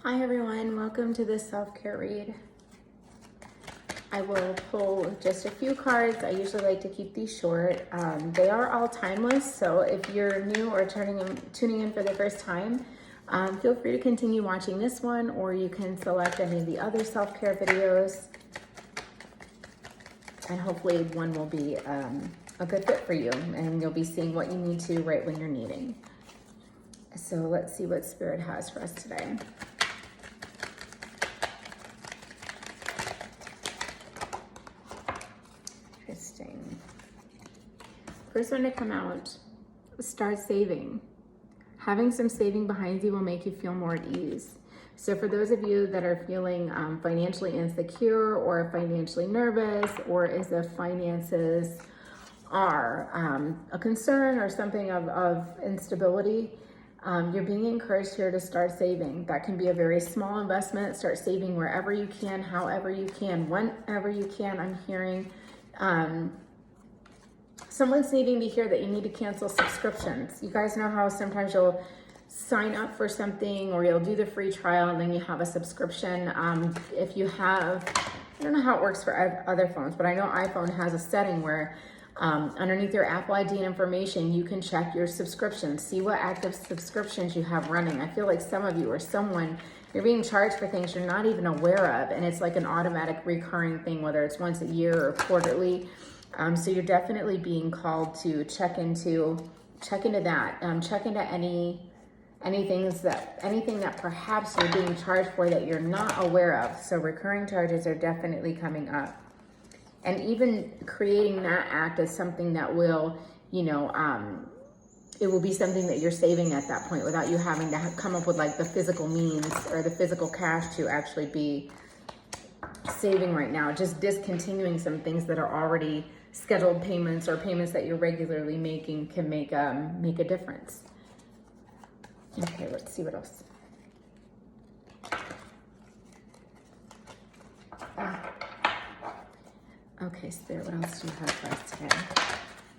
Hi everyone, welcome to this self-care read. I will pull just a few cards. I usually like to keep these short. They are all timeless, so if you're new or tuning in for the first time, feel free to continue watching this one, or you can select any of the other self-care videos, and hopefully one will be a good fit for you, and you'll be seeing what you need to right when you're needing. So let's see what Spirit has for us today. Interesting. First one to come out, start saving. Having some saving behind you will make you feel more at ease. So for those of you that are feeling financially insecure or financially nervous, or as if finances are a concern or something of instability, you're being encouraged here to start saving. That can be a very small investment. Start saving wherever you can, however you can, whenever you can. I'm hearing someone's needing to hear that you need to cancel subscriptions. You guys know how sometimes you'll sign up for something or you'll do the free trial and then you have a subscription. If you have, I don't know how it works for other phones, but I know iPhone has a setting where underneath your Apple ID information, you can check your subscriptions, see what active subscriptions you have running. I feel like some of you or someone, you're being charged for things you're not even aware of, and it's like an automatic recurring thing, whether it's once a year or quarterly. So you're definitely being called to check into that. Check into anything that perhaps you're being charged for that you're not aware of. So recurring charges are definitely coming up. And even creating that act as something that will, it will be something that you're saving at that point without you having to come up with like the physical means or the physical cash to actually be saving right now. Just discontinuing some things that are already scheduled payments or payments that you're regularly making can make a difference. Okay, let's see what else. Okay, Spirit, what else do you have for us today?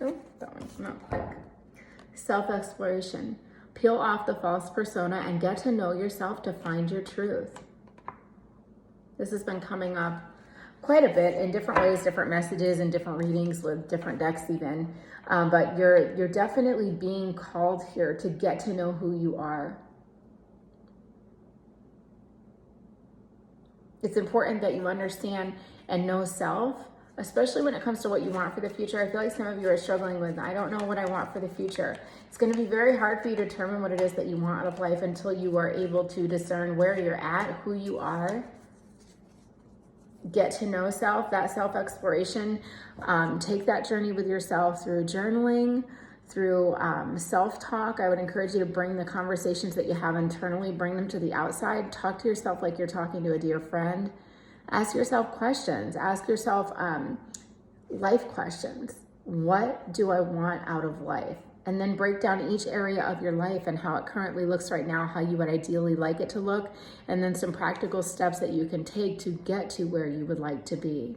Oh, that one's not quick. Self-exploration. Peel off the false persona and get to know yourself to find your truth. This has been coming up quite a bit in different ways, different messages, and different readings with different decks even. But you're definitely being called here to get to know who you are. It's important that you understand and know self, especially when it comes to what you want for the future. I feel like some of you are struggling with, I don't know what I want for the future. It's going to be very hard for you to determine what it is that you want out of life until you are able to discern where you're at, who you are. Get to know self, that self-exploration. Take that journey with yourself through journaling, through self-talk. I would encourage you to bring the conversations that you have internally, bring them to the outside. Talk to yourself like you're talking to a dear friend. Ask yourself questions. Ask yourself life questions. What do I want out of life? And then break down each area of your life and how it currently looks right now, how you would ideally like it to look, and then some practical steps that you can take to get to where you would like to be.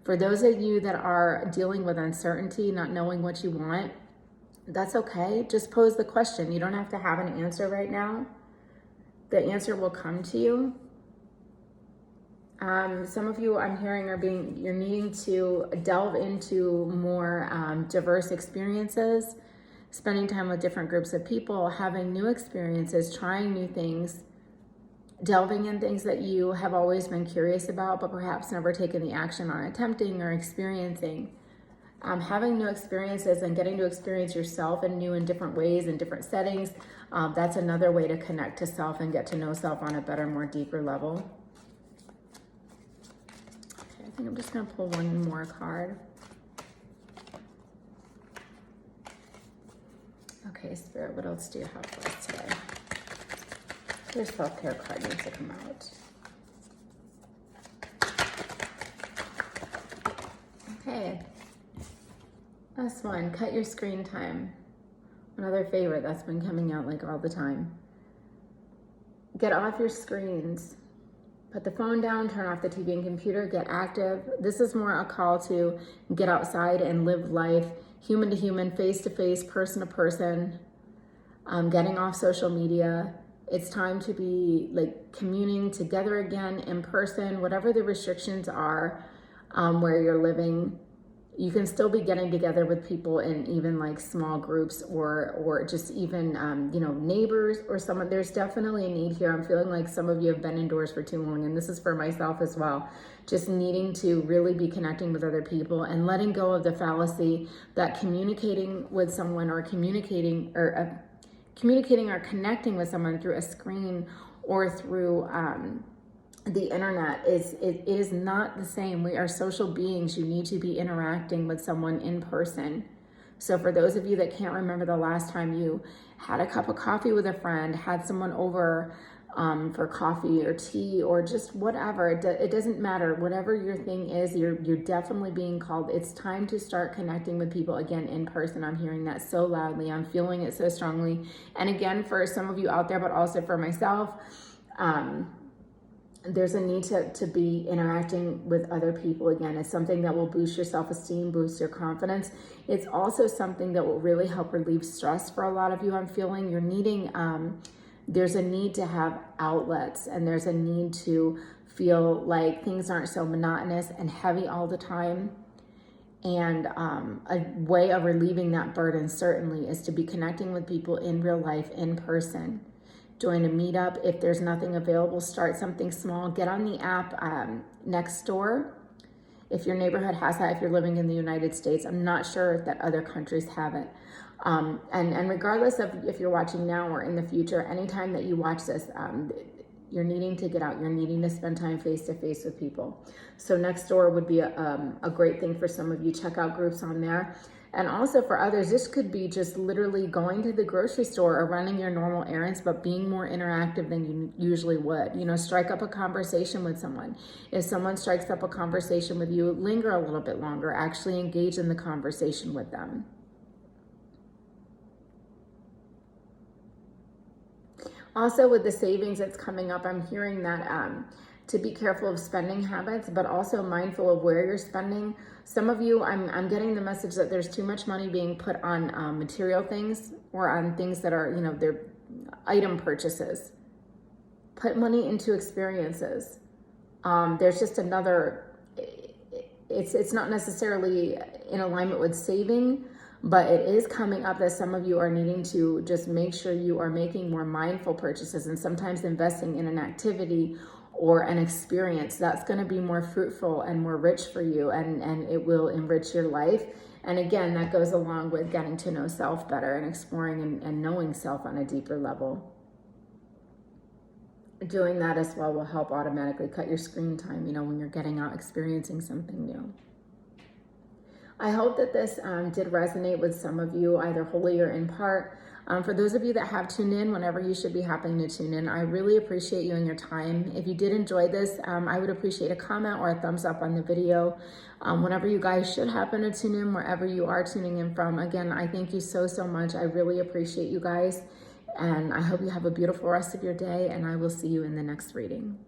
For those of you that are dealing with uncertainty, not knowing what you want, that's okay. Just pose the question. You don't have to have an answer right now. The answer will come to you. Some of you I'm hearing you're needing to delve into more diverse experiences, spending time with different groups of people, having new experiences, trying new things, delving in things that you have always been curious about, but perhaps never taken the action on attempting or experiencing. Having new experiences and getting to experience yourself in new and different ways and different settings, that's another way to connect to self and get to know self on a better, more deeper level. I think I'm just going to pull one more card. Okay, Spirit, what else do you have for us today? Your self-care card needs to come out. Okay. Last one, cut your screen time. Another favorite that's been coming out like all the time. Get off your screens. Put the phone down, turn off the TV and computer, get active. This is more a call to get outside and live life, human to human, face to face, person to person, getting off social media. It's time to be like communing together again in person, whatever the restrictions are where you're living. You can still be getting together with people in even like small groups or just even, you know, neighbors or someone. There's definitely a need here. I'm feeling like some of you have been indoors for too long, and this is for myself as well. Just needing to really be connecting with other people and letting go of the fallacy that communicating with someone or communicating or connecting with someone through a screen or through the internet it is not the same. We are social beings. You need to be interacting with someone in person. So for those of you that can't remember the last time you had a cup of coffee with a friend, had someone over for coffee or tea or just whatever, it doesn't matter. Whatever your thing is, you're definitely being called. It's time to start connecting with people again in person. I'm hearing that so loudly. I'm feeling it so strongly. And again, for some of you out there, but also for myself, there's a need to be interacting with other people again. It's something that will boost your self-esteem, boost your confidence. It's also something that will really help relieve stress for a lot of you. I'm feeling you're needing, there's a need to have outlets, and there's a need to feel like things aren't so monotonous and heavy all the time. And a way of relieving that burden certainly is to be connecting with people in real life, in person. Join a meetup. If there's nothing available, start something small. Get on the app Nextdoor. If your neighborhood has that, if you're living in the United States, I'm not sure that other countries have it. And regardless of if you're watching now or in the future, anytime that you watch this, you're needing to get out. You're needing to spend time face-to-face with people. So Nextdoor would be a great thing for some of you. Check out groups on there. And also for others, this could be just literally going to the grocery store or running your normal errands, but being more interactive than you usually would. You know, strike up a conversation with someone. If someone strikes up a conversation with you, linger a little bit longer. Actually engage in the conversation with them. Also with the savings that's coming up, I'm hearing that to be careful of spending habits, but also mindful of where you're spending. Some of you, I'm getting the message that there's too much money being put on material things or on things that are, you know, they're item purchases. Put money into experiences. There's just another, it's not necessarily in alignment with saving, but it is coming up that some of you are needing to just make sure you are making more mindful purchases, and sometimes investing in an activity or an experience that's going to be more fruitful and more rich for you, and it will enrich your life. And again, that goes along with getting to know self better and exploring and knowing self on a deeper level. Doing that as well will help automatically cut your screen time, you know, when you're getting out experiencing something new. I hope that this did resonate with some of you, either wholly or in part. For those of you that have tuned in, whenever you should be happening to tune in, I really appreciate you and your time. If you did enjoy this, I would appreciate a comment or a thumbs up on the video. Whenever you guys should happen to tune in, wherever you are tuning in from, again, I thank you so much. I really appreciate you guys, and I hope you have a beautiful rest of your day, and I will see you in the next reading.